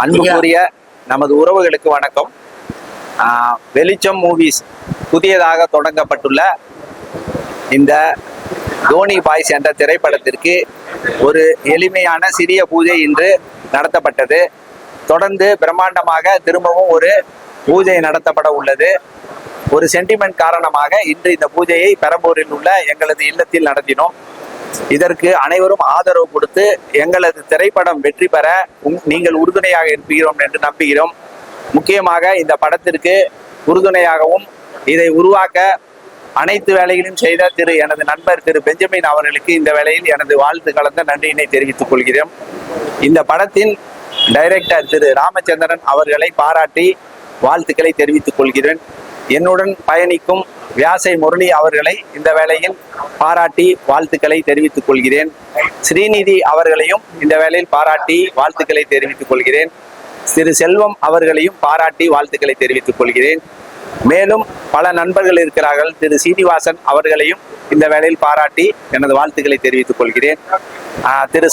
அன்புக்குரிய நமது உறவுகளுக்கு வணக்கம். வெளிச்சம் மூவிஸ் புதியதாக தொடங்கப்பட்டுள்ள இந்த தோனி பாய்ஸ் என்ற திரைப்படத்திற்கு ஒரு எளிமையான சிறிய பூஜை இன்று நடத்தப்பட்டது. தொடர்ந்து பிரம்மாண்டமாக திரும்பவும் ஒரு பூஜை நடத்தப்பட உள்ளது. ஒரு சென்டிமெண்ட் காரணமாக இன்று இந்த பூஜையை பெரம்பூரில் உள்ள எங்களது இல்லத்தில் நடத்தினோம். இதற்கு அனைவரும் ஆதரவு கொடுத்து எங்களது திரைப்படம் வெற்றி பெற நீங்கள் உறுதுணையாக இருப்பீர்கள் என்று நம்புகிறோம். முக்கியமாக இந்த படத்திற்கு உறுதுணையாகவும் இதை உருவாக்க அனைத்து வேலைகளையும் செய்த எனது நண்பர் பெஞ்சமின் அவர்களுக்கு இந்த வேளையில் எனது வாழ்த்து கலந்த நன்றியினை தெரிவித்துக் கொள்கிறேன். இந்த படத்தின் டைரக்டர் ராமச்சந்திரன் அவர்களை பாராட்டி வாழ்த்துக்களை தெரிவித்துக் கொள்கிறேன். என்னுடன் பயணிக்கும் வியாசை முரளி அவர்களை இந்த வேளையில் பாராட்டி வாழ்த்துக்களை தெரிவித்துக் கொள்கிறேன். ஸ்ரீநிதி அவர்களையும் இந்த வேளையில் பாராட்டி வாழ்த்துக்களை தெரிவித்துக் கொள்கிறேன். செல்வம் அவர்களையும் பாராட்டி வாழ்த்துக்களை தெரிவித்துக் கொள்கிறேன். மேலும் பல நண்பர்கள் இருக்கிறார்கள். சீனிவாசன் அவர்களையும் இந்த வேளையில் பாராட்டி எனது வாழ்த்துக்களை தெரிவித்துக் கொள்கிறேன்.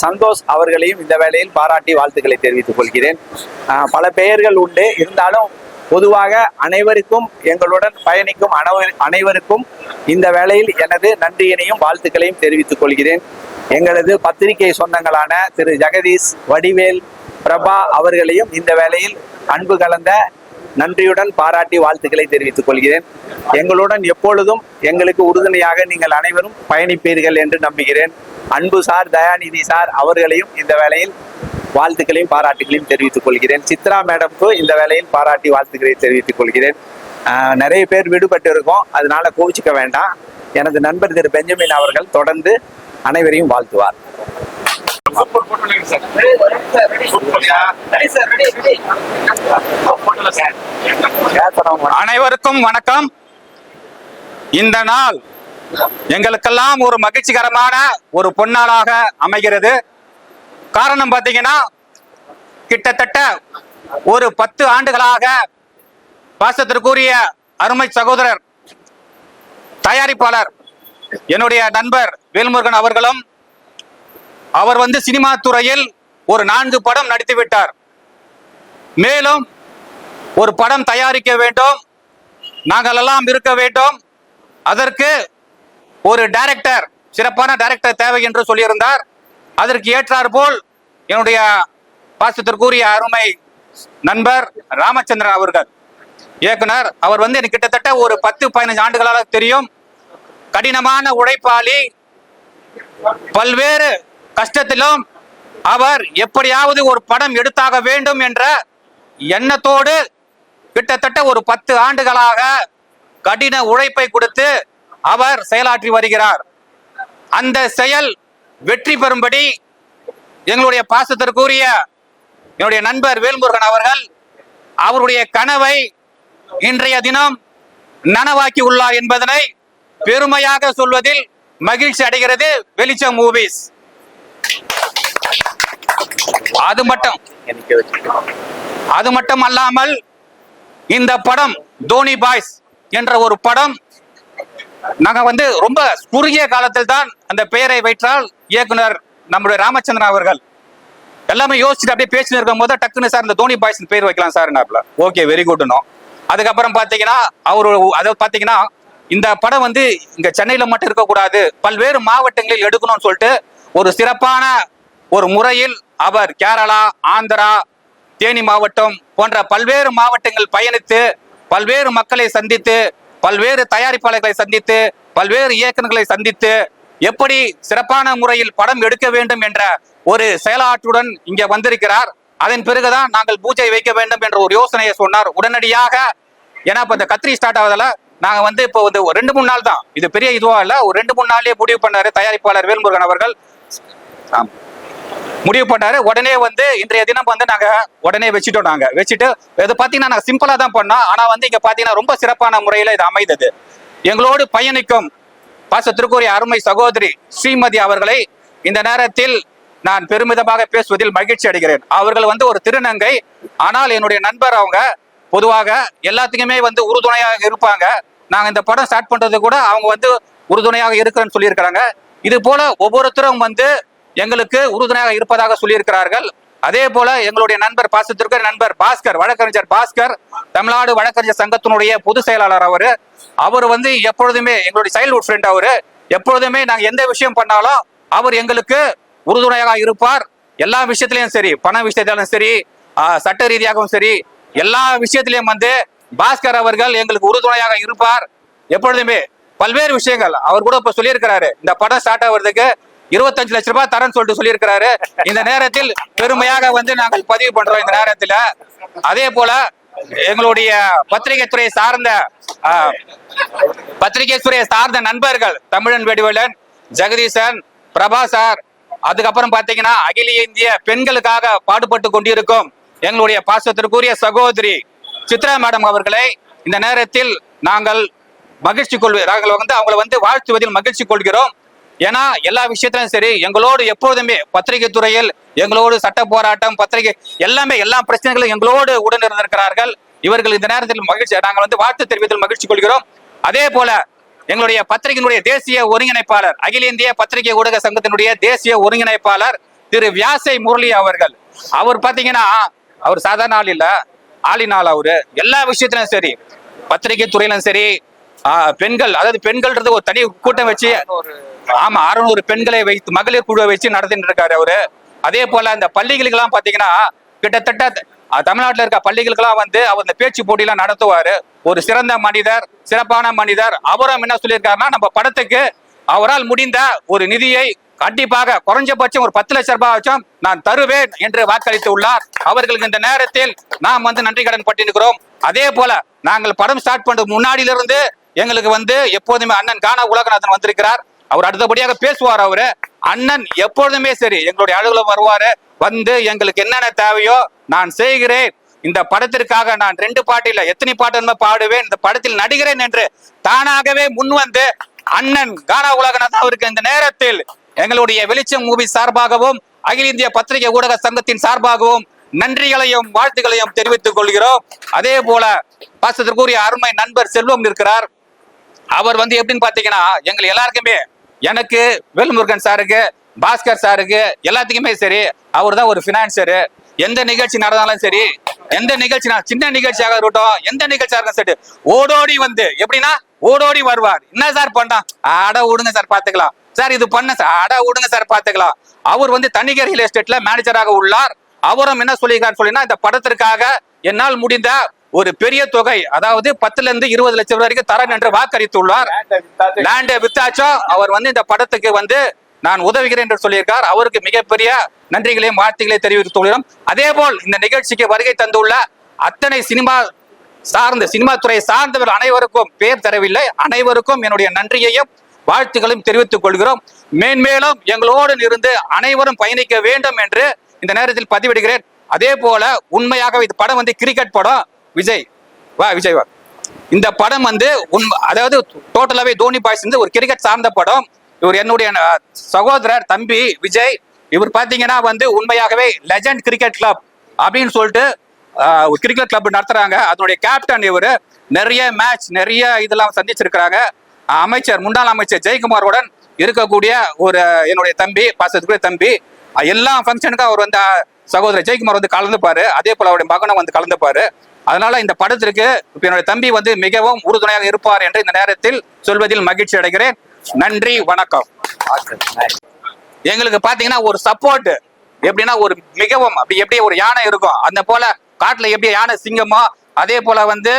சந்தோஷ் அவர்களையும் இந்த வேளையில் பாராட்டி வாழ்த்துக்களை தெரிவித்துக் கொள்கிறேன். பல பெயர்கள் உண்டு, இருந்தாலும் பொதுவாக அனைவருக்கும் எங்களுடன் பயணிக்கும் அனைவருக்கும் இந்த வேளையில் எனது நன்றியினையும் வாழ்த்துக்களையும் தெரிவித்துக் கொள்கிறேன். எங்களது பத்திரிகை சொந்தங்களான ஜெகதீஷ், வடிவேல், பிரபா அவர்களையும் இந்த வேளையில் அன்பு கலந்த நன்றியுடன் பாராட்டி வாழ்த்துக்களை தெரிவித்துக் கொள்கிறேன். எங்களுடன் எப்பொழுதும் எங்களுக்கு உறுதுணையாக நீங்கள் அனைவரும் பயணிப்பீர்கள் என்று நம்புகிறேன். அன்பு சார், தயாநிதி சார் அவர்களையும் இந்த வேளையில் வாழ்த்துக்களையும் பாராட்டுகளையும் தெரிவித்துக் கொள்கிறேன். சித்ரா மேடம்க்கு இந்த வேளையில் பாராட்டி வாழ்த்துக்களை தெரிவித்துக் கொள்கிறேன். நிறைய பேர் விடுபட்டு இருக்கோம், அதனால கோவிச்சுக்க வேண்டாம். எனது நண்பர் பெஞ்சமின் அவர்கள் தொடர்ந்து அனைவரையும் வாழ்த்துவார். அனைவருக்கும் வணக்கம். இந்த நாள் எங்களுக்கெல்லாம் ஒரு மகிழ்ச்சிகரமான ஒரு பொன்னாளாக அமைகிறது. காரணம் பார்த்தீங்கன்னா, கிட்டத்தட்ட ஒரு 10 ஆண்டுகளாக பாசத்திற்குரிய அருமை சகோதரர் தயாரிப்பாளர் என்னுடைய நண்பர் வேல்முருகன் அவர்களும் அவர் சினிமா துறையில் ஒரு 4 படம் நடித்து விட்டார். மேலும் ஒரு படம் தயாரிக்க வேண்டும், நாங்கள் எல்லாம் இருக்க வேண்டும், அதற்கு ஒரு டைரக்டர், சிறப்பான டைரக்டர் தேவை என்று சொல்லியிருந்தார். அதற்கு ஏற்றார் போல் என்னுடைய பாசத்திற்குரிய அருமை நண்பர் ராமச்சந்திரன் அவர்கள் இயக்குனர், அவர் எனக்கு கிட்டத்தட்ட ஒரு 10-15 ஆண்டுகளாக தெரியும். கடினமான உழைப்பாளி, பல்வேறு கஷ்டத்திலும் அவர் எப்படியாவது ஒரு படம் எடுத்தாக வேண்டும் என்ற எண்ணத்தோடு கிட்டத்தட்ட ஒரு 10 ஆண்டுகளாக கடின உழைப்பை கொடுத்து அவர் செயலாற்றி வருகிறார். அந்த செயல் வெற்றி பெறும்படி எங்களுடைய பாசத்திற்குரிய என்னுடைய நண்பர் வேல்முருகன் அவர்கள் அவருடைய கனவை இன்றைய தினம் நனவாக்கி உள்ளார் என்பதனை பெருமையாக சொல்வதில் மகிழ்ச்சி அடைகிறது வெளிச்சம் மூவிஸ். அது மட்டும் அல்லாமல் இந்த படம் தோனி பாய்ஸ் என்ற ஒரு படம் நாங்க ரொம்ப குறுகிய காலத்தில் தான் அந்த பெயரை வைத்தால் இயக்குனர் நம்முடைய ராமச்சந்திரன் அவர்கள் எல்லாமே யோசிச்சுட்டு அப்படியே பேசிட்டு இருக்கும் போது டக்குன்னு சார் இந்த தோனி பாய்ஸ் பேர் வைக்கலாம் சார். Okay, very Kutno. அதுக்கப்புறம் பாத்தீங்கன்னா பாத்தீங்கன்னா இந்த படம் இங்க சென்னையில மட்டும் இருக்கக்கூடாது, பல்வேறு மாவட்டங்களில் எடுக்கணும்னு சொல்லிட்டு ஒரு சிறப்பான ஒரு முறையில் அவர் கேரளா, ஆந்திரா, தேனி மாவட்டம் போன்ற பல்வேறு மாவட்டங்கள் பயணித்து பல்வேறு மக்களை சந்தித்து பல்வேறு தயாரிப்பாளர்களை சந்தித்து பல்வேறு இயக்குநர்களை சந்தித்து எப்படி சிறப்பான முறையில் படம் எடுக்க வேண்டும் என்ற ஒரு செயலாற்றுடன் இங்க வந்திருக்கிறார். அதன் பிறகுதான் நாங்கள் பூஜை வைக்க வேண்டும் என்ற ஒரு யோசனையை சொன்னார். உடனடியாக, ஏன்னா இப்ப இந்த கத்திரி ஸ்டார்ட் ஆகுதுல, நாங்க இப்போ 2-3 நாள் தான், இது பெரிய இதுவா இல்ல, ஒரு 2-3 நாள்லயே முடிவு பண்ணாரு தயாரிப்பாளர் வேல்முருகன் அவர்கள். முடிவு பண்ணாரு. உடனே இன்றைய தினம் நாங்க உடனே வச்சுட்டோம். நாங்க வச்சுட்டு இது பாத்தீங்கன்னா நாங்க சிம்பிளா தான் பண்ணோம். ஆனா இங்க பாத்தீங்கன்னா ரொம்ப சிறப்பான முறையில இது அமைந்தது. எங்களோடு பயணிக்கும் பாசத்திற்குரிய அருமை சகோதரி ஸ்ரீமதி அவர்களை இந்த நேரத்தில் நான் பெருமிதமாக பேசுவதில் மகிழ்ச்சி அடைகிறேன். அவர்கள் ஒரு திருநங்கை, ஆனால் என்னுடைய நண்பர். அவங்க பொதுவாக எல்லாத்துக்குமே உறுதுணையாக இருப்பாங்க. நாங்க இந்த படம் ஸ்டார்ட் பண்றது கூட அவங்க உறுதுணையாக இருக்கிறேன்னு சொல்லியிருக்கிறாங்க. இது போல ஒவ்வொருத்தரும் எங்களுக்கு உறுதுணையாக இருப்பதாக சொல்லியிருக்கிறார்கள். அதே போல எங்களுடைய நண்பர் பாசத்திற்கு நண்பர் பாஸ்கர், வழக்கறிஞர் பாஸ்கர், தமிழ்நாடு வழக்கறிஞர் சங்கத்தினுடைய பொதுச் செயலாளர் அவர் வந்து எப்பொழுதுமே எங்களுடைய சைல்ட்ஹுட் ஃப்ரெண்ட். எப்பொழுதுமே நாங்க எந்த விஷயம் பண்ணாலும் அவர் எங்களுக்கு உறுதுணையாக இருப்பார். எல்லா விஷயத்திலையும் சரி, பண விஷயத்திலும் சரி, சட்ட ரீதியாகவும் சரி, எல்லா விஷயத்திலையும் வந்து பாஸ்கர் அவர்கள் எங்களுக்கு உறுதுணையாக இருப்பார். எப்பொழுதுமே பல்வேறு விஷயங்கள் அவர் கூட இப்ப சொல்லியிருக்கிறாரு, இந்த படம் ஸ்டார்ட் ஆகுறதுக்கு 25 லட்சம் ரூபாய் தரேன்னு சொல்லிட்டு சொல்லியிருக்கிறாரு. இந்த நேரத்தில் பெருமையாக வந்து நாங்கள் பதிவு பண்றோம். இந்த நேரத்தில் அதே போல எங்களுடைய பத்திரிகை துறையை சார்ந்த நண்பர்கள் தமிழன் வெடிவலன், ஜெகதீசன், பிரபா சார், அதுக்கப்புறம் பாத்தீங்கன்னா அகில இந்திய பெண்களுக்காக பாடுபட்டு கொண்டிருக்கும் எங்களுடைய பாசத்திற்குரிய சகோதரி சித்ரா மேடம் அவர்களை இந்த நேரத்தில் நாங்கள் அவங்களை வந்து வாழ்த்துவதில் மகிழ்ச்சி கொள்கிறோம். ஏன்னா எல்லா விஷயத்திலும் சரி எங்களோடு எப்பொழுதுமே பத்திரிகை துறையில் எங்களோடு சட்ட போராட்டம், பத்திரிகை எல்லாமே எல்லா பிரச்சனைகளும் எங்களோடு உடன் இருந்திருக்கிறார்கள். இவர்கள் இந்த நேரத்தில் நாங்கள் வந்து வாழ்த்து தெரிவித்தல் மகிழ்ச்சி கொள்கிறோம். அதே போல எங்களுடைய பத்திரிகையினுடைய தேசிய ஒருங்கிணைப்பாளர், அகில இந்திய பத்திரிகை ஊடக சங்கத்தினுடைய தேசிய ஒருங்கிணைப்பாளர் திரு வியாசை முரளி அவர்கள். அவர் பாத்தீங்கன்னா அவர் சாதாரண ஆள் இல்ல, ஆளினால் அவரு எல்லா விஷயத்திலும் சரி, பத்திரிகை துறையிலும் சரி, பெண்கள், அதாவது பெண்கள்ன்றது ஒரு தனி கூட்டம் வச்சு 600 பெண்களை வைத்து மகளிர் குழுவை வச்சு நடத்திட்டு இருக்காரு அவரு. அதே போல அந்த பள்ளிகளுக்கெல்லாம் பாத்தீங்கன்னா கிட்டத்தட்ட தமிழ்நாட்டில் இருக்க பள்ளிகளுக்கெல்லாம் வந்து அவர் இந்த பேச்சு போட்டியெல்லாம் நடத்துவாரு. ஒரு சிறந்த மனிதர், சிறப்பான மனிதர். அவரும் என்ன சொல்லியிருக்காருன்னா, நம்ம படத்துக்கு அவரால் முடிந்த ஒரு நிதியை கண்டிப்பாக குறைஞ்சபட்சம் ஒரு 10 லட்சம் ரூபாய் நான் தருவேன் என்று வாக்களித்து உள்ளார். அவர்களுக்கு இந்த நேரத்தில் நாம் வந்து நன்றி கடன் பட்டிருக்கிறோம். அதே போல நாங்கள் படம் ஸ்டார்ட் பண்றது முன்னாடியிலிருந்து எங்களுக்கு வந்து எப்போதுமே அண்ணன் கானா உலகநாதன் வந்திருக்கிறார். அவர் அடுத்தபடியாக பேசுவார். அவரு அண்ணன் எப்பொழுதுமே சரி எங்களுடைய அலுவலகம் வருவாரு, வந்து எங்களுக்கு என்னென்ன தேவையோ நான் செய்கிறேன், இந்த படத்திற்காக நான் 2 பாட்டு இல்ல எத்தனை பாட்டு பாடுவேன், இந்த படத்தில் நடிகிறேன் என்று தானாகவே முன் வந்து அண்ணன் கானா உலகநாதன் அவருக்கு இந்த நேரத்தில் எங்களுடைய வெளிச்சம் மூவி சார்பாகவும் அகில இந்திய பத்திரிகை ஊடக சங்கத்தின் சார்பாகவும் நன்றிகளையும் வாழ்த்துக்களையும் தெரிவித்துக் கொள்கிறோம். அதே போல பாசத்திற்குரிய அருமை நண்பர் செல்வம் இருக்கிறார். அவர் வந்து எப்படின்னு பாத்தீங்கன்னா எங்களை எல்லாருக்குமே, எனக்கு வேல்முருகன் சாருக்கு, பாஸ்கர் சாருக்கு எல்லாத்துக்குமே சரி அவர் தான் ஒரு பினான்சரு. எந்த நிகழ்ச்சி நடந்தாலும் சரி, எந்த நிகழ்ச்சி சின்ன நிகழ்ச்சியாக இருக்கட்டும், எந்த நிகழ்ச்சியாக இருக்கும் சரி ஓடோடி வந்து எப்படின்னா ஓடோடி வருவார். என்ன சார் பண்ணான், அட விடுங்க சார் பாத்துக்கலாம், சார் இது பண்ண சார், அட விடுங்க சார் பாத்துக்கலாம். அவர் வந்து தனிகர் ரியல் எஸ்டேட்ல மேனேஜராக உள்ளார். அவரும் என்ன சொல்லியிருக்காரு சொல்லினா, இந்த படத்திற்காக என்னால் முடிந்த ஒரு பெரிய தொகை, அதாவது 10 to 20 லட்சம் வரைக்கும் தரேன் என்று வாக்களித்துள்ளார். லேண்டை வித்தாச்சும் அவர் வந்து இந்த படத்துக்கு வந்து நான் உதவுகிறேன் என்று சொல்லியிருக்கார். அவருக்கு மிகப்பெரிய நன்றிகளையும் வாழ்த்துக்களையும் தெரிவித்துள்ளோம். அதே போல் இந்த நிகழ்ச்சிக்கு வருகை தந்துள்ள அத்தனை சினிமா துறை சார்ந்தவர் அனைவருக்கும் பேர் தரவில்லை, அனைவருக்கும் என்னுடைய நன்றியையும் வாழ்த்துக்களையும் தெரிவித்துக் கொள்கிறோம். மேன்மேலும் எங்களோடு இருந்து அனைவரும் பயணிக்க வேண்டும் என்று இந்த நேரத்தில் பதிவிடுகிறேன். அதே போல உண்மையாக இந்த படம் வந்து கிரிக்கெட் படம். விஜய் வா. இந்த படம் வந்து அதாவது டோட்டலாவே தோனி பாய்ஸ் வந்து ஒரு கிரிக்கெட் சார்ந்த படம். இவர் என்னுடைய சகோதரர் தம்பி விஜய். இவர் பாத்தீங்கன்னா வந்து உண்மையாகவே லெஜண்ட் கிரிக்கெட் கிளப் அப்படின்னு சொல்லிட்டு கிரிக்கெட் கிளப் நடத்துறாங்க. அதனுடைய கேப்டன் இவர். நிறைய மேட்ச், நிறைய இதெல்லாம் சந்திச்சிருக்கிறாங்க. முன்னாள் அமைச்சர் ஜெயக்குமாருடன் இருக்கக்கூடிய ஒரு என்னுடைய தம்பி, பாசத்துக்குரிய தம்பி. எல்லா ஃபங்க்ஷனுக்கும் அவர் வந்து சகோதரர் ஜெயக்குமார் வந்து கலந்துப்பாரு. அதே போல அவருடைய மகனும் வந்து கலந்துப்பாரு. அதனால இந்த படத்திற்கு என்னுடைய தம்பி வந்து மிகவும் உறுதுணையாக இருப்பார் என்று இந்த நேரத்தில் சொல்வதில் மகிழ்ச்சி அடைகிறேன். நன்றி, வணக்கம். எங்களுக்கு பாத்தீங்கன்னா ஒரு சப்போர்ட் எப்படின்னா ஒரு மிகவும் அப்படி எப்படி ஒரு யானை இருக்கும், அந்த போல காட்டுல எப்படி யானை சிங்கமோ அதே போல வந்து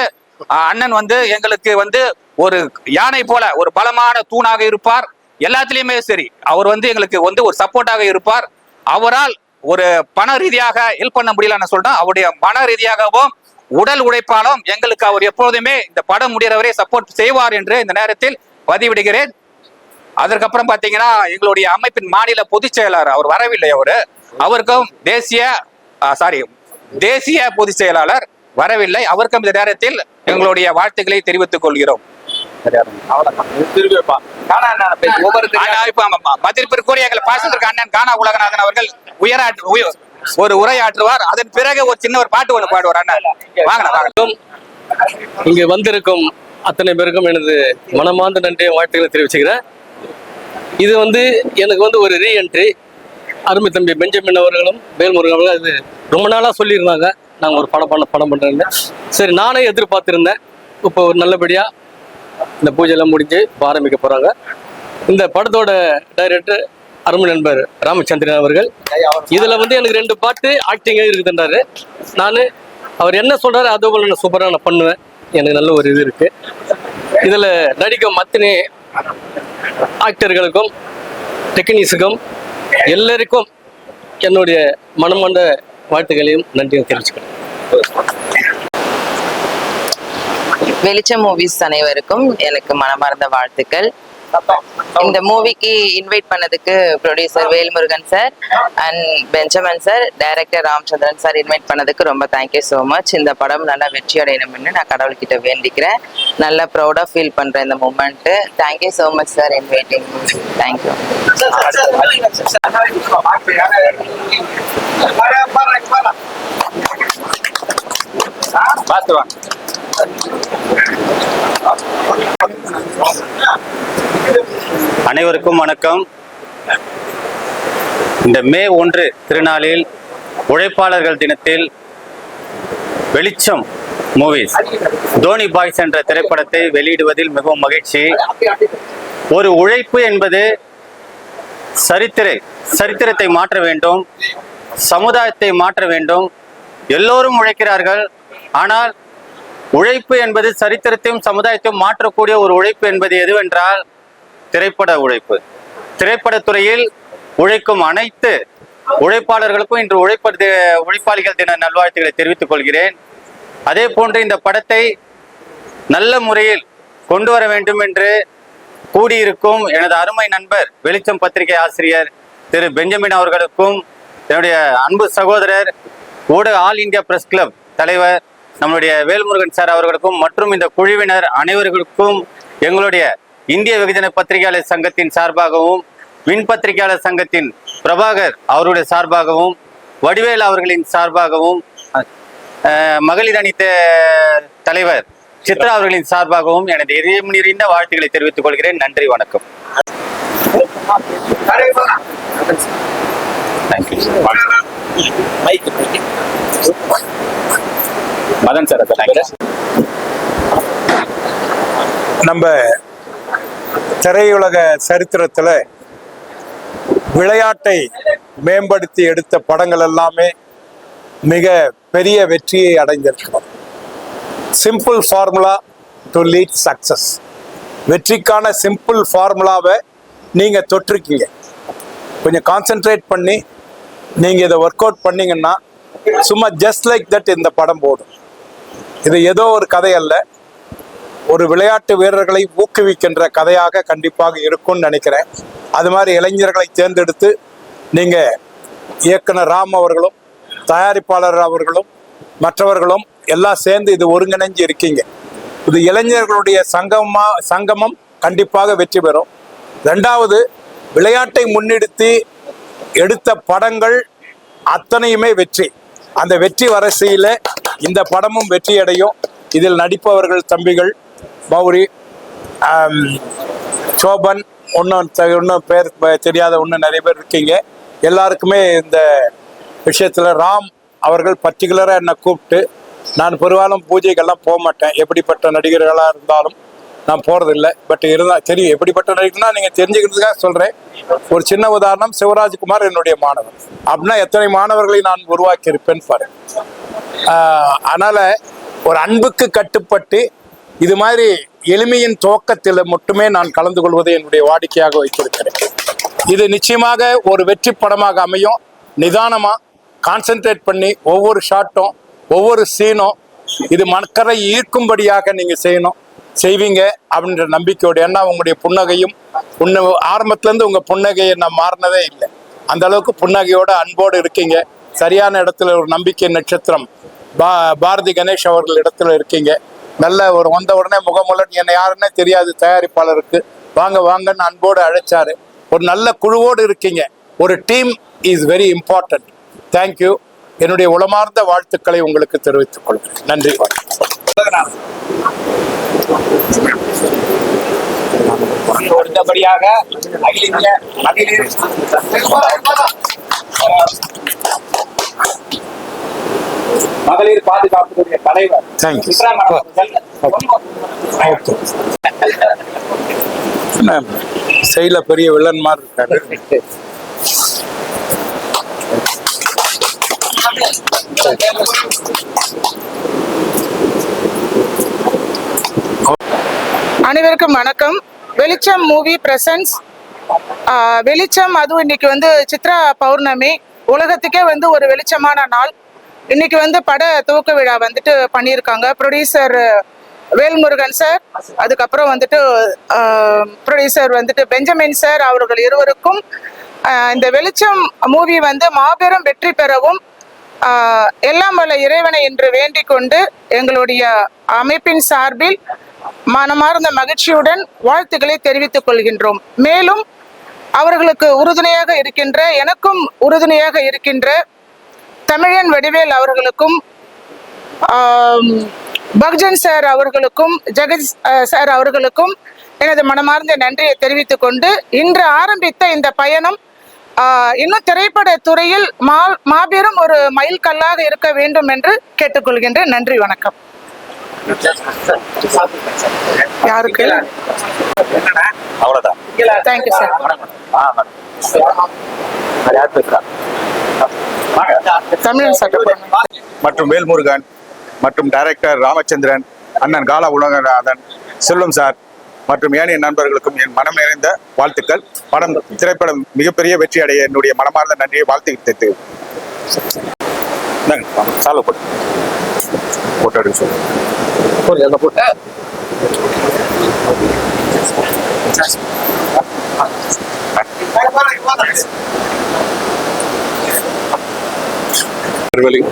அண்ணன் வந்து எங்களுக்கு வந்து ஒரு யானை போல ஒரு பலமான தூணாக இருப்பார். எல்லாத்திலயுமே சரி அவர் வந்து எங்களுக்கு வந்து ஒரு சப்போர்ட்டாக இருப்பார். அவரால் ஒரு பண ரீதியாக ஹெல்ப் பண்ண முடியலன்னு சொல்றோம், அவருடைய மன ரீதியாகவும் உடல் உழைப்பாலும் எங்களுக்கு அவர் எப்போதுமே இந்த படம் முடிகிறவரை சப்போர்ட் செய்வார் என்று இந்த நேரத்தில் பதிவிடுகிறேன். அதற்கப்புறம் பாத்தீங்கன்னா எங்களுடைய அமைப்பின் மாநில பொதுச் செயலாளர் அவர் வரவில்லை. அவருக்கும் தேசிய பொதுச் செயலாளர் வரவில்லை. அவருக்கும் இந்த நேரத்தில் எங்களுடைய வாழ்த்துக்களை தெரிவித்துக் கொள்கிறோம். மதிப்பிற்குரிய எங்கள் பாசத்திற்கு அண்ணன் கானா உலகநாதன் அவர்கள் ஒரு உரையாற்றுவார். அதன் பிறகு ஒரு சின்ன ஒரு பாட்டு ஒன்று பாடுவார். அண்ணன் வாங்க. இங்கு வந்திருக்கும் அத்தனை பேருக்கும் எனது மனமார்ந்த நன்றியை வாழ்த்துக்களை தெரிவிச்சுக்கிறேன். இது வந்து எனக்கு வந்து ஒரு ரீஎன்ட்ரி. அருமை தம்பி பெஞ்சமின் அவர்களும் வேல்முருகன் அவர்களும் அது ரொம்ப நாளாக சொல்லியிருந்தாங்க, நாங்கள் ஒரு படம் பண்ணுறேன்னு. சரி, நானே எதிர்பார்த்துருந்தேன். இப்போ ஒரு நல்லபடியாக இந்த பூஜையெல்லாம் முடிஞ்சு இப்போ ஆரம்பிக்க போகிறாங்க. இந்த படத்தோட டைரக்டர் அருமை நண்பர் ராமச்சந்திரன் அவர்கள். இதில் வந்து எனக்கு 2 பாட்டு ஆக்டிங்கே இருக்குதுன்றாரு. நான் அவர் என்ன சொல்கிறாரு அதே போல் நான் சூப்பராக நான் பண்ணுவேன். எனக்கு நல்ல ஒரு இது இருக்குது. இதில் நடிக்கும் அத்தனை ஆக்டர்களுக்கும் டெக்னீஷியனுக்கும் எல்லாருக்கும் என்னுடைய மனமார்ந்த வாழ்த்துக்களையும் நன்றியும் தெரிவிச்சுக்கிறேன். வெளிச்சம் மூவிஸ் அனைவருக்கும் எனக்கு மனமார்ந்த வாழ்த்துக்கள். இந்த மூவிக்கு இன்வைட் பண்ணதுக்கு producer Velmurugan sir and Benjamin sir, director Ramachandran sir invite பண்ணதுக்கு ரொம்ப தேங்க்யூ ஸோ மச். இந்த படம் நல்லா வெற்றி அடையணும்னு நான் கடவுள்கிட்ட வேண்டிக்கிறேன். நல்லா ப்ரௌடாக ஃபீல் பண்ணுறேன் இந்த moment. Thank you so much sir inviting. Thank you. அனைவருக்கும் வணக்கம். இந்த மே 1 திருநாளில் உழைப்பாளர்கள் தினத்தில் வெளிச்சம் மூவிஸ் தோனி பாய்ஸ் என்ற திரைப்படத்தை வெளியிடுவதில் மிகவும் மகிழ்ச்சி. ஒரு உழைப்பு என்பது சரித்திரத்தை மாற்ற வேண்டும், சமுதாயத்தை மாற்ற வேண்டும். எல்லோரும் உழைக்கிறார்கள், ஆனால் உழைப்பு என்பது சரித்திரத்தையும் சமுதாயத்தையும் மாற்றக்கூடிய ஒரு உழைப்பு என்பது எதுவென்றால் திரைப்பட உழைப்பு. திரைப்படத்துறையில் உழைக்கும் அனைத்து உழைப்பாளர்களுக்கும் இன்று உழைப்பாளிகள் தின நல்வாழ்த்துக்களை தெரிவித்துக் கொள்கிறேன். அதே போன்று இந்த படத்தை நல்ல முறையில் கொண்டு வர வேண்டும் என்று கூடியிருக்கும் எனது அருமை நண்பர் வெளிச்சம் பத்திரிகை ஆசிரியர் திரு பெஞ்சமின் அவர்களுக்கும், என்னுடைய அன்பு சகோதரர் ஊடக ஆல் இந்தியா பிரஸ் கிளப் தலைவர் நம்முடைய வேல்முருகன் சார் அவர்களுக்கும் மற்றும் இந்த குழுவினர் அனைவர்களுக்கும் எங்களுடைய இந்திய வெகுஜன பத்திரிகையாளர் சங்கத்தின் சார்பாகவும், விண் பத்திரிகையாளர் சங்கத்தின் பிரபாகர் அவருடைய சார்பாகவும், வடிவேல் அவர்களின் சார்பாகவும், மகளிர் அணி தலைவர் சித்ரா அவர்களின் சார்பாகவும் எனது இதயம் நிறைந்த வாழ்த்துக்களை தெரிவித்துக் கொள்கிறேன். நன்றி, வணக்கம். மதன் சார், நம்ம திரையுலக சரித்திரத்துல விளையாட்டை மேம்படுத்தி எடுத்த படங்கள் எல்லாமே மிக பெரிய வெற்றியை அடைந்திருக்கிறோம். Simple formula to lead success. வெற்றிக்கான சிம்பிள் ஃபார்முலாவை நீங்க தொட்டிருக்கீங்க. கொஞ்சம் கான்சென்ட்ரேட் பண்ணி நீங்க இதை ஒர்க் அவுட் பண்ணீங்கன்னா சும்மா ஜஸ்ட் லைக் தட் இந்த படம் போடும். இது ஏதோ ஒரு கதை அல்ல, ஒரு விளையாட்டு வீரர்களை ஊக்குவிக்கின்ற கதையாக கண்டிப்பாக இருக்கும்னு நினைக்கிறேன். அது மாதிரி இளைஞர்களை தேர்ந்தெடுத்து நீங்கள் இயக்குனர் ராம் அவர்களும் தயாரிப்பாளர் அவர்களும் மற்றவர்களும் எல்லாம் சேர்ந்து இது ஒருங்கிணைஞ்சு இருக்கீங்க. இது இளைஞர்களுடைய சங்கமம் கண்டிப்பாக வெற்றி பெறும். 2வது, விளையாட்டை முன்னிறுத்தி எடுத்த படங்கள் அத்தனையுமே வெற்றி. அந்த வெற்றி வரிசையில் இந்த படமும் வெற்றி அடையும். இதில் நடிப்பவர்கள் தம்பிகள் மௌரி, சோபன், இன்னும் பேர் தெரியாத நிறைய பேர் இருக்கீங்க. எல்லாருக்குமே இந்த விஷயத்தில் ராம் அவர்கள் பர்டிகுலராக என்னை கூப்பிட்டு, நான் பெரும்பாலும் பூஜைகள்லாம் போக மாட்டேன், எப்படிப்பட்ட நடிகர்களாக இருந்தாலும் நான் போகிறதில்லை. பட் இருந்தால் தெரியும் எப்படிப்பட்ட நடிகர்னா நீங்கள் தெரிஞ்சுக்கிறதுக்காக சொல்கிறேன். ஒரு சின்ன உதாரணம், சிவராஜ்குமார் என்னுடைய மாணவர். அப்படின்னா எத்தனை மாணவர்களை நான் உருவாக்கி இருப்பேன் பாரு. அதனால் ஒரு அன்புக்கு கட்டுப்பட்டு இது மாதிரி எளிமையின் துவக்கத்தில் மட்டுமே நான் கலந்து கொள்வதை என்னுடைய வாடிக்கையாக வைத்திருக்கிறேன். இது நிச்சயமாக ஒரு வெற்றி படமாக அமையும். நிதானமாக கான்சென்ட்ரேட் பண்ணி ஒவ்வொரு ஷாட்டும் ஒவ்வொரு சீனும் இது மக்களை ஈர்க்கும்படியாக நீங்கள் செய்வீங்க அப்படின்ற நம்பிக்கையோடு. ஏன்னா உங்களுடைய புன்னகையும் ஆரம்பத்துலேருந்து உங்கள் புன்னகையை நான் மாறினதே இல்லை. அந்த அளவுக்கு புன்னகையோட அன்போடு இருக்கீங்க. சரியான இடத்துல ஒரு நம்பிக்கை நட்சத்திரம் பாரதி கணேஷ் அவர்கள் இடத்துல இருக்கீங்க. நல்ல ஒரு வந்த உடனே முகமுலன் என்னை யாருன்னே தெரியாது தயாரிப்பாளருக்கு வாங்கன்னு அன்போடு அழைச்சாரு. ஒரு நல்ல குழுவோடு இருக்கீங்க. ஒரு team is very important. Thank you. என்னுடைய உளமார்ந்த வாழ்த்துக்களை உங்களுக்கு தெரிவித்துக் கொள்கிறேன். நன்றி. அடுத்தபடியாக மகளிர் பாதுகாப்புடைய தலைவர் தேங்க்யூ. சித்ரா மேடம் அவர்கள் செயல பெரிய வில்லன் மாதிரி இருக்காரு. அனைவருக்கும் வணக்கம். வெளிச்சம் மூவி பிரசன்ஸ் வெளிச்சம். அதுவும் இன்னைக்கு வந்து சித்ரா பௌர்ணமி, உலகத்துக்கே வந்து ஒரு வெளிச்சமான நாள். இன்னைக்கு வந்து பட துவக்க விழா வந்துட்டு பண்ணியிருக்காங்க ப்ரொடியூசர் வேல்முருகன் சார், அதுக்கப்புறம் வந்துட்டு ப்ரொடியூசர் வந்துட்டு பெஞ்சமின் சார் அவர்கள் இருவருக்கும் இந்த வெளிச்சம் மூவி வந்து மாபெரும் வெற்றி பெறவும் எல்லாம் வல்ல இறைவனை என்று வேண்டிக் கொண்டு எங்களுடைய அமைப்பின் சார்பில் மனமார்ந்த மகிழ்ச்சியுடன் வாழ்த்துக்களை தெரிவித்துக் கொள்கின்றோம். மேலும் அவர்களுக்கு உறுதுணையாக இருக்கின்ற, எனக்கும் உறுதுணையாக இருக்கின்ற தமிழன் வடிவேல் அவர்களுக்கும், பக்ஜன் சார் அவர்களுக்கும், ஜெகத் சார் அவர்களுக்கும் எனது மனமார்ந்த நன்றியை தெரிவித்துக் கொண்டு இன்று ஆரம்பித்த இந்த பயணம் இன்னும் திரைப்பட துறையில் மாபெரும் ஒரு மைல்கல்லாக இருக்க வேண்டும் என்று கேட்டுக்கொள்கின்றேன். நன்றி, வணக்கம். யாருக்கு? அவ்வளவுதான். Thank you sir. தமிழன் சார் மற்றும் வேல்முருகன் மற்றும் டைரக்டர் ராமச்சந்திரன், அண்ணன் காலா உலகநாதன், செல்வம் சார் மற்றும் ஏனைய நண்பர்களுக்கும் என் மனம் நிறைந்த வாழ்த்துக்கள். திரைப்படம் மிகப்பெரிய வெற்றி அடைய என்னுடைய மனமார்ந்த நன்றியை வாழ்த்து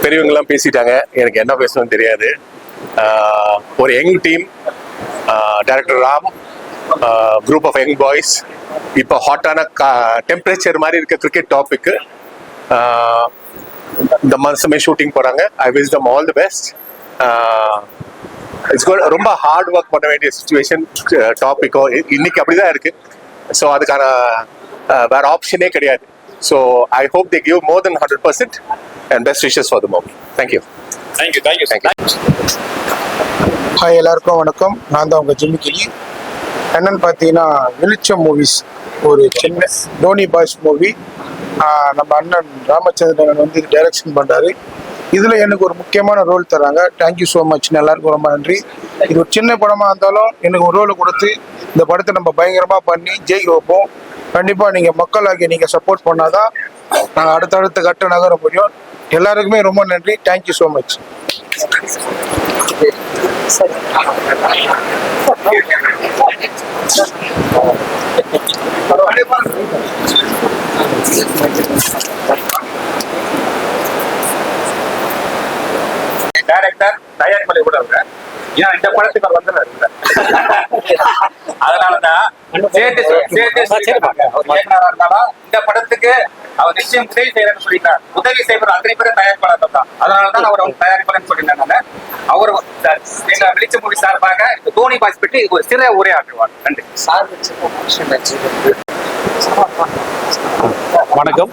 பெரியவங்க எல்லாம் பேசிட்டாங்க, எனக்கு என்ன பேசணும்னு தெரியாது. ஒரு young team, director Ram, group of young boys, இப்போ ஹாட்டான டெம்பரேச்சர் மாதிரி இருக்க கிரிக்கெட் டாபிக்கு இந்த மாதமே ஷூட்டிங் போறாங்க. I wish them all the best. It's good. ரொம்ப ஹார்ட் ஒர்க் பண்ண வேண்டிய சுச்சுவேஷன் டாபிக்கோ இன்னைக்கு அப்படிதான் இருக்கு. ஸோ அதுக்கான வேற ஆப்ஷனே கிடையாது. So I hope they give more then 100% and best wishes for the movie. Thank you. Hi, எல்லாருக்கும் வணக்கம். நான் தான் உங்கள் ஜிம்மிக்கிளி. என்னன்னு பார்த்தீங்கன்னா, வெளிச்சம் மூவிஸ் ஒரு சின்ன தோனி பாய்ஸ் மூவி. நம்ம அண்ணன் ராமச்சந்திரன் வந்து டைரக்ஷன் பண்ணுறாரு. இதில் எனக்கு ஒரு முக்கியமான ரோல் தராங்க. Thank you so much. எல்லாருக்கும் ரொம்ப நன்றி. இது ஒரு சின்ன படமாக இருந்தாலும் எனக்கு ஒரு ரோலை கொடுத்து இந்த படத்தை நம்ம பயங்கரமாக பண்ணி ஜெயிக்க வைப்போம். கண்டிப்பாக நீங்கள் மக்களாகி நீங்கள் சப்போர்ட் பண்ணாதான் நாங்கள் அடுத்தடுத்த கட்ட நகர முடியும். எல்லாருக்குமே ரொம்ப நன்றி. Thank you so much. டைரக்டர் தயாரிப்பதை கூட ஏன் இந்த படத்துக்கு அவர் வந்துடுறாரு. அதனாலதான் இந்த படத்துக்கு அவர் நிச்சயம் உதவி செய்யறேன்னு சொல்லிட்டார். உதவி செய்வது அத்தனை பேரும் தயாரிப்பாளர் தான். அதனாலதான் அவர் தயாரிப்பாளர்னு சொல்லிட்டாங்க. அவர் எங்க வெளிச்ச மூவி சார்பாக தோனி பாய்ஸ் பற்றி ஒரு சிறிய உரையாற்றுவார். நன்றி. வணக்கம்,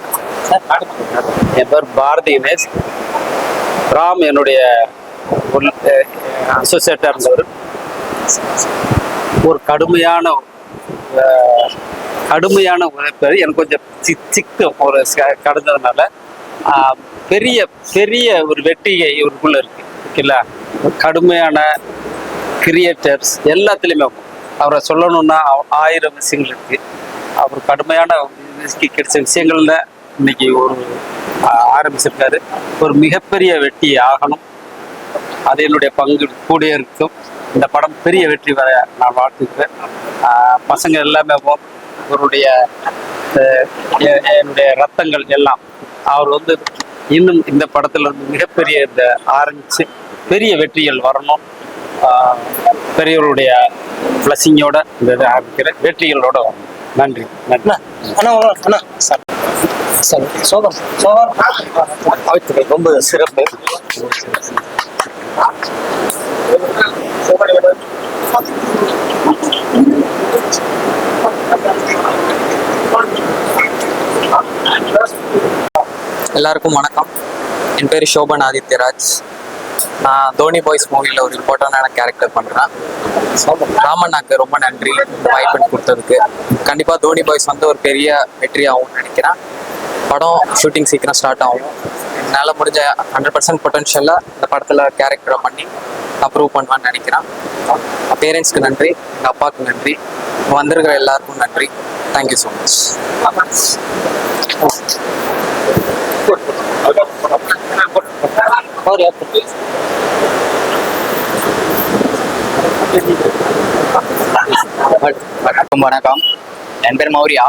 என் பேர் பாரதி இமேஷ். ராம் என்னுடைய அசோசியேட்டாக இருந்தவர். ஒரு கடுமையான உழைப்பு எனக்கு கொஞ்சம் சிக்கு ஒரு கடந்ததுனால பெரிய பெரிய ஒரு வெற்றிகை இவருக்குள்ள இருக்கு. ஓகேங்களா? கடுமையான கிரியேட்டர்ஸ் எல்லாத்துலேயுமே அவரை சொல்லணும்னா 1000 விஷயங்கள் இருக்கு. அவர் கடுமையான கிடைச்ச விஷயங்கள்ல இன்னைக்கு ஒரு ஆரம்பிச்சிருக்காரு. ஒரு மிகப்பெரிய வெற்றி ஆகணும். அது என்னுடைய பங்கு கூட இருக்கும். இந்த படம் பெரிய வெற்றி வர நான் வாழ்த்துக்கிறேன். பசங்க எல்லாமே அவருடைய என்னுடைய ரத்தங்கள் எல்லாம் அவர் வந்து இன்னும் இந்த படத்துல இருந்து மிகப்பெரிய இந்த ஆரம்பிச்சு பெரிய வெற்றிகள் வரணும். பெரியவருடைய பிளஸிங்கோட இந்த இதை ஆரம்பிக்கிறேன். வெற்றிகளோட வரணும். நன்றி. நன்றி. ரொம்ப சிறப்பு. எல்லாருக்கும் வணக்கம். என் பேர் சோபன் ஆதித்யராஜ். நான் தோனி பாய்ஸ் மூவியில் ஒரு இம்பார்ட்டண்டான கேரக்டர் பண்ணுறேன். ராமண்ணாக்கு ரொம்ப நன்றி வாய்ப்பு கொடுத்ததுக்கு. கண்டிப்பாக தோனி பாய்ஸ் வந்து ஒரு பெரிய வெற்றி ஆகும்னு நினைக்கிறேன். படம் ஷூட்டிங் சீக்கிரம் ஸ்டார்ட் ஆகும். என்னால் முடிஞ்ச 100% பொட்டன்ஷியலாக இந்த படத்தில் கேரக்டரை பண்ணி அப்ரூவ் பண்ணுவேன்னு நினைக்கிறேன். பேரண்ட்ஸ்க்கு நன்றி, எங்கள் அப்பாவுக்கு நன்றி, வந்திருக்கிற எல்லாருக்கும் நன்றி. Thank you so much. வணக்கம், என் பேர் மௌரியா.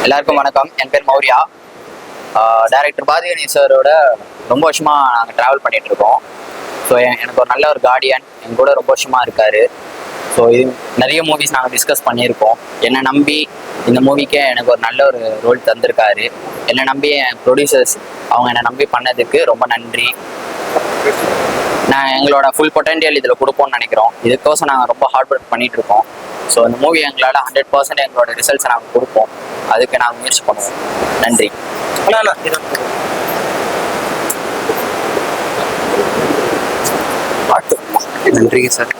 எல்லாருக்கும் வணக்கம், என் பேர் மௌரியா. டைரக்டர் பாதிகணி சாரோட ரொம்ப வருஷமா நாங்கள் ட்ராவல் பண்ணிட்டு இருக்கோம். ஸோ எனக்கு ஒரு நல்ல ஒரு கார்டியன் என் கூட ரொம்ப வருஷமா இருக்காரு. ஸோ இது நிறைய மூவிஸ் நாங்கள் டிஸ்கஸ் பண்ணியிருக்கோம். என்னை நம்பி இந்த மூவிக்கே எனக்கு ஒரு நல்ல ஒரு ரோல் தந்திருக்காரு. என்னை நம்பி என் ப்ரொடியூசர்ஸ் அவங்க என்னை நம்பி பண்ணதுக்கு ரொம்ப நன்றி. நான் எங்களோட ஃபுல் பொட்டன்ஷியல் இதில் கொடுப்போம்னு நினைக்கிறோம். இதுக்கோசம் நாங்கள் ரொம்ப ஹார்ட் ஒர்க் பண்ணிட்டு இருக்கோம். ஸோ இந்த மூவி எங்களால் 100% எங்களோட ரிசல்ட்ஸை நாங்கள் கொடுப்போம். அதுக்கு நாங்கள் முயற்சி பண்ணுவோம். நன்றி. நன்றிங்க sir.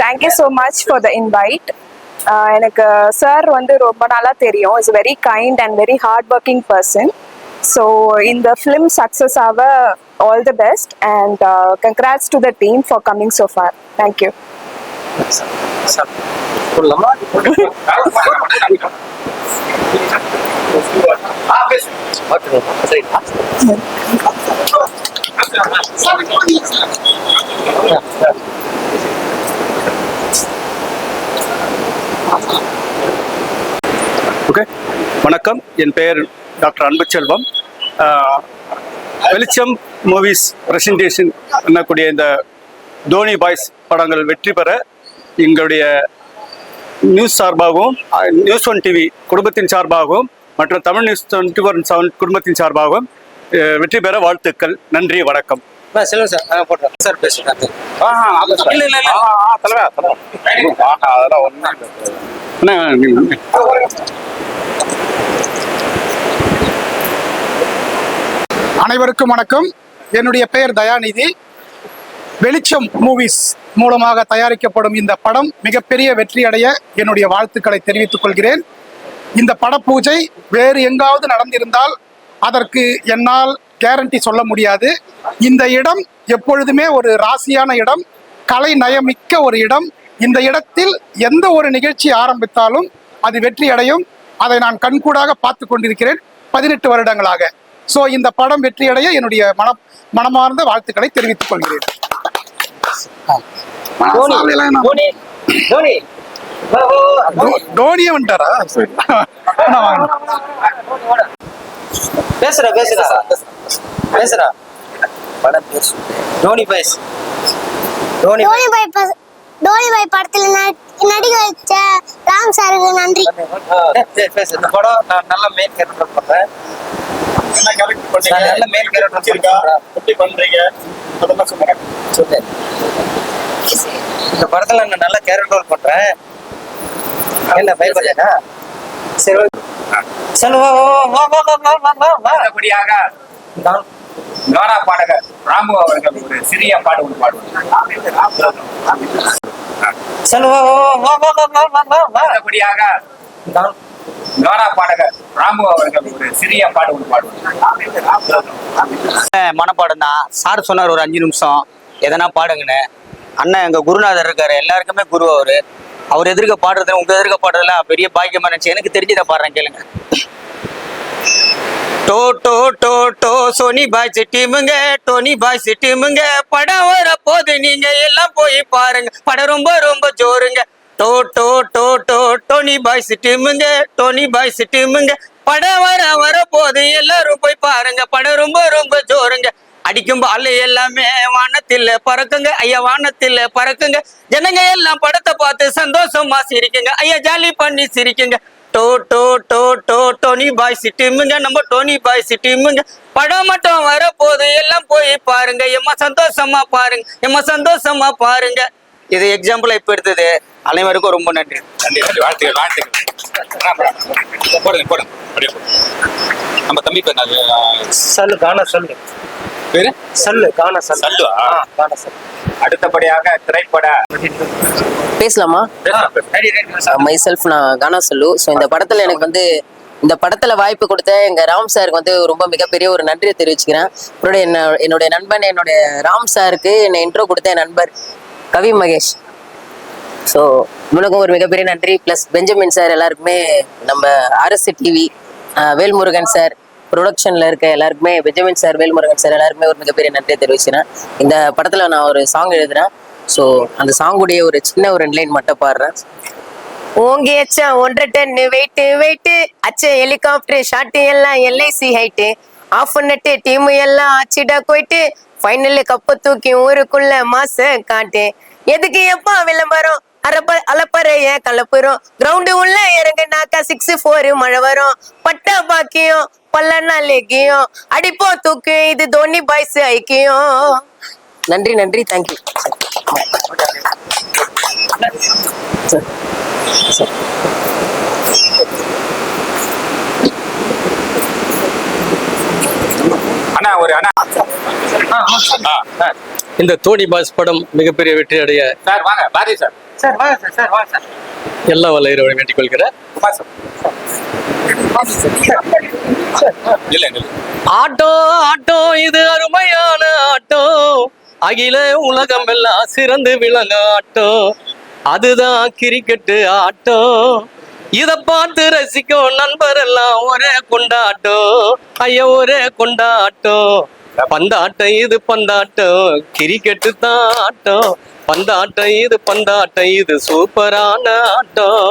Thank you so much for the invite. எனக்கு சார் வந்து ரொம்ப நாளாக தெரியும். Is very kind and very hard working person. So இந்த ஃபிலிம் சக்ஸஸ் ஆக all the best and congrats to the team for coming so for. Thank you. Okay, வணக்கம். என் பெயர் doctor அன்புச்செல்வம். வெளிச்சம் மூவிஸ் பிரசன்டேஷன் பண்ணக்கூடிய இந்த தோனி பாய்ஸ் படங்கள் வெற்றி பெற எங்களுடைய நியூஸ் சார்பாகவும், நியூஸ் 1 டிவி குடும்பத்தின் சார்பாகவும் மற்றும் தமிழ் நியூஸ் 24/7 குடும்பத்தின் சார்பாகவும் வெற்றி பெற வாழ்த்துக்கள். நன்றி, வணக்கம். சொல்லுங்க சார். போட்டோம் சார் பேசுகிறேன். அனைவருக்கும் வணக்கம். என்னுடைய பெயர் தயாநிதி. வெளிச்சம் மூவிஸ் மூலமாக தயாரிக்கப்படும் இந்த படம் மிகப்பெரிய வெற்றி அடைய என்னுடைய வாழ்த்துக்களை தெரிவித்துக் கொள்கிறேன். இந்த படப்பூஜை வேறு எங்காவது நடந்திருந்தால் அதற்கு என்னால் கேரண்டி சொல்ல முடியாது. இந்த இடம் எப்பொழுதுமே ஒரு ராசியான இடம், கலை நயமிக்க ஒரு இடம். இந்த இடத்தில் எந்த ஒரு நிகழ்ச்சி ஆரம்பித்தாலும் அது வெற்றி அடையும். அதை நான் கண்கூடாக பார்த்து கொண்டிருக்கிறேன் 18 வருடங்களாக. ஸோ இந்த படம் வெற்றியடைய என்னுடைய மனமார்ந்த வாழ்த்துக்களை தெரிவித்துக் கொள்கிறேன். டோனியே வந்துட்டாரா? பேசுறா தோனி பாய்ஸ். டோனி பாய் படத்துல நடிக்க வச்ச ராம் சாருக்கு நன்றி. இந்த படம் நான் நல்ல மெயின் கேரக்டர் பண்றேன். நல்ல மெயின் கேரக்டர் எப்படி பண்றீங்க அதெல்லாம் சொல்லுங்க. இந்த படத்துல நான் நல்ல கேரக்டர் பண்றேன். என்ன பயப்படலையா? சரி நல்லபடியாக கானா பாடகர் ராமு அவர்கள் ஒரு சிறிய பாடு ஒன்று பாடுவார். நல்லபடியாக கானா பாடகர் ராமு அவர்கள் ஒரு சிறிய பாடு ஒன்று பாடுவார். மனப்பாடம் தான். சார் சொன்னார் ஒரு 5 நிமிஷம் எதனா பாடுங்கன்னு. அண்ணன் எங்க குருநாதர் இருக்காரு, எல்லாருக்குமே குரு அவரு. அவர் எதிர்க்க பாடுறது உங்க எதிர்க்க பாடுறதுல பெரிய பாக்கியமா நினைச்சு எனக்கு தெரிஞ்சதை பாடுறேன், கேளுங்க. டோ டோ டோ டோ சோனி பாய்ஸ் டீமுங்க, டோனி பாய்ஸ் டீமுங்க, படம் வர போது நீங்க எல்லாம் போய் பாருங்க, படம் ரொம்ப ரொம்ப ஜோருங்க. டோ டோ டோ டோ டோனி பாய்ஸ் டீமுங்க, டோனி பாய்ஸ் டீமுங்க, படம் வர போது எல்லாரும் போய் பாருங்க, படம் ரொம்ப ரொம்ப ஜோருங்க. அடிக்கும் பால் எல்லாமே வானத்தில் பறக்குங்க ஐயா, வானத்தில் பறக்குங்க. ஜனங்க எல்லாம் படத்தை பார்த்து சந்தோஷமா சிரிக்குங்க ஐயா, ஜாலி பண்ணி சிரிக்குங்க. டோ டோ டோ டோ டோனி பாய்ஸ் டீமுங்க, நம்ம டோனி பாய்ஸ் டீமுங்க. படம் மட்டும் வரப்போது எல்லாம் போய் பாருங்க, எம்மா சந்தோஷமா பாருங்க, எம்மா சந்தோஷமா பாருங்க. இது எக்ஸாம்பிள் இப்ப எடுத்தது. அனைவருக்கும் ரொம்ப நன்றி. வாழ்த்துக்கள் வாழ்த்துக்கள். போடுங்க போடுங்க அப்படியே போடுங்க. நம்ம தம்பி பேர் சொல்லு காண சொல்லு பேரு சொல்லு காண சல்லுவா? காண சொல்லு. அடுத்தபடியாக திரைப்பட பேசலாமா? மை செல்ஃப் நான் கானா சொல்லு. ஸோ இந்த படத்துல எனக்கு வந்து இந்த படத்துல வாய்ப்பு கொடுத்த எங்க ராம் சாருக்கு வந்து ரொம்ப மிகப்பெரிய ஒரு நன்றியை தெரிவிச்சுக்கிறேன். அப்புறம் என்னுடைய நண்பன் என்னுடைய ராம் சாருக்கு என்னை இன்ட்ரோ கொடுத்த என் நண்பர் கவி மகேஷ். ஸோ உனக்கும் ஒரு மிகப்பெரிய நன்றி. ப்ளஸ் பெஞ்சமின் சார், எல்லாருக்குமே நம்ம அரசு டிவி, வேல்முருகன் சார், ப்ரொடக்ஷன்ல இருக்க எல்லாருக்குமே, பெஞ்சமின் சார், வேல்முருகன் சார் எல்லாருக்குமே ஒரு மிகப்பெரிய நன்றியை தெரிவிச்சுக்கிறேன். இந்த படத்துல நான் ஒரு சாங் எழுதுறேன். ஸோ அந்த சாங்குடைய ஒரு சின்ன ஒரு லைன் மட்டும் பாடுறேன். ஓங்கி அச்சா 1.5 டன் வெயிட்டு அச்ச ஹெலிகாப்டர் ஷாட்டு எல்லாம் எல்ஐசி ஹைட்டு ஆஃப் நட்டு டீமு எல்லாம் ஆச்சிடா போயிட்டு ஃபைனல் கப்பு தூக்கி ஊருக்குள்ள மாச காட்டு. எதுக்கு எப்பா விளம்பரம் அலப்பறைய கலப்புறோம், கிரவுண்டு உள்ள இறங்குனாக்கா 6-4 மழை வரும். பட்டா பாக்கியம் பல்லன்னா லேக்கியம் அடிப்போம் தூக்கு, இது தோனி பாய்ஸ் ஐக்கியம். நன்றி நன்றி, தேங்க்யூ. அண்ணா ஒரு அண்ணா இந்த தோனி பாய்ஸ் படம் மிகப்பெரிய வெற்றி அடைய சார் வாங்க பாரதி சார். சார் வாங்க சார். சார் வாங்க சார். எல்லா வல்ல இறைவனை வேண்டிக் கொள்கிறேன். ஆட்டோ ஆட்டோ இது அருமையான ஆட்டோ, அகில உலகம் எல்லாம் சிறந்து விளங்க ஆட்டோ, அதுதான் கிரிக்கெட்டு ஆட்டோ. இத பார்த்து ரசிக்கும் நண்பர் எல்லாம் ஒரே கொண்டாட்டம், ஐயா ஒரே கொண்டாட்டம். பந்தாட்டம் இது பந்தாட்டம், கிரிக்கெட்டு தான் ஆட்டம். பந்தாட்டம் இது பந்தாட்டம், இது சூப்பரான ஆட்டம்.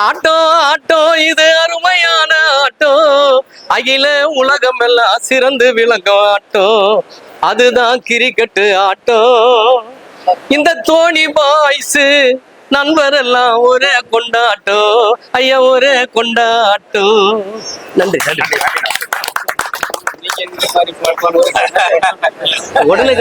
ஆட்டோ ஆட்டோ இது அருமையான ஆட்டோ, அகில உலகம் எல்லாம் சிறந்து விளங்கும் ஆட்டம், அதுதான் கிரிக்கெட்டு ஆட்டம். இந்த தோனி பாய்ஸ் நண்பர் எல்லாம் ஒரே கொண்டாட்டம், ஐயா ஒரே கொண்டாட்டம். நன்றி நன்றி. உடனே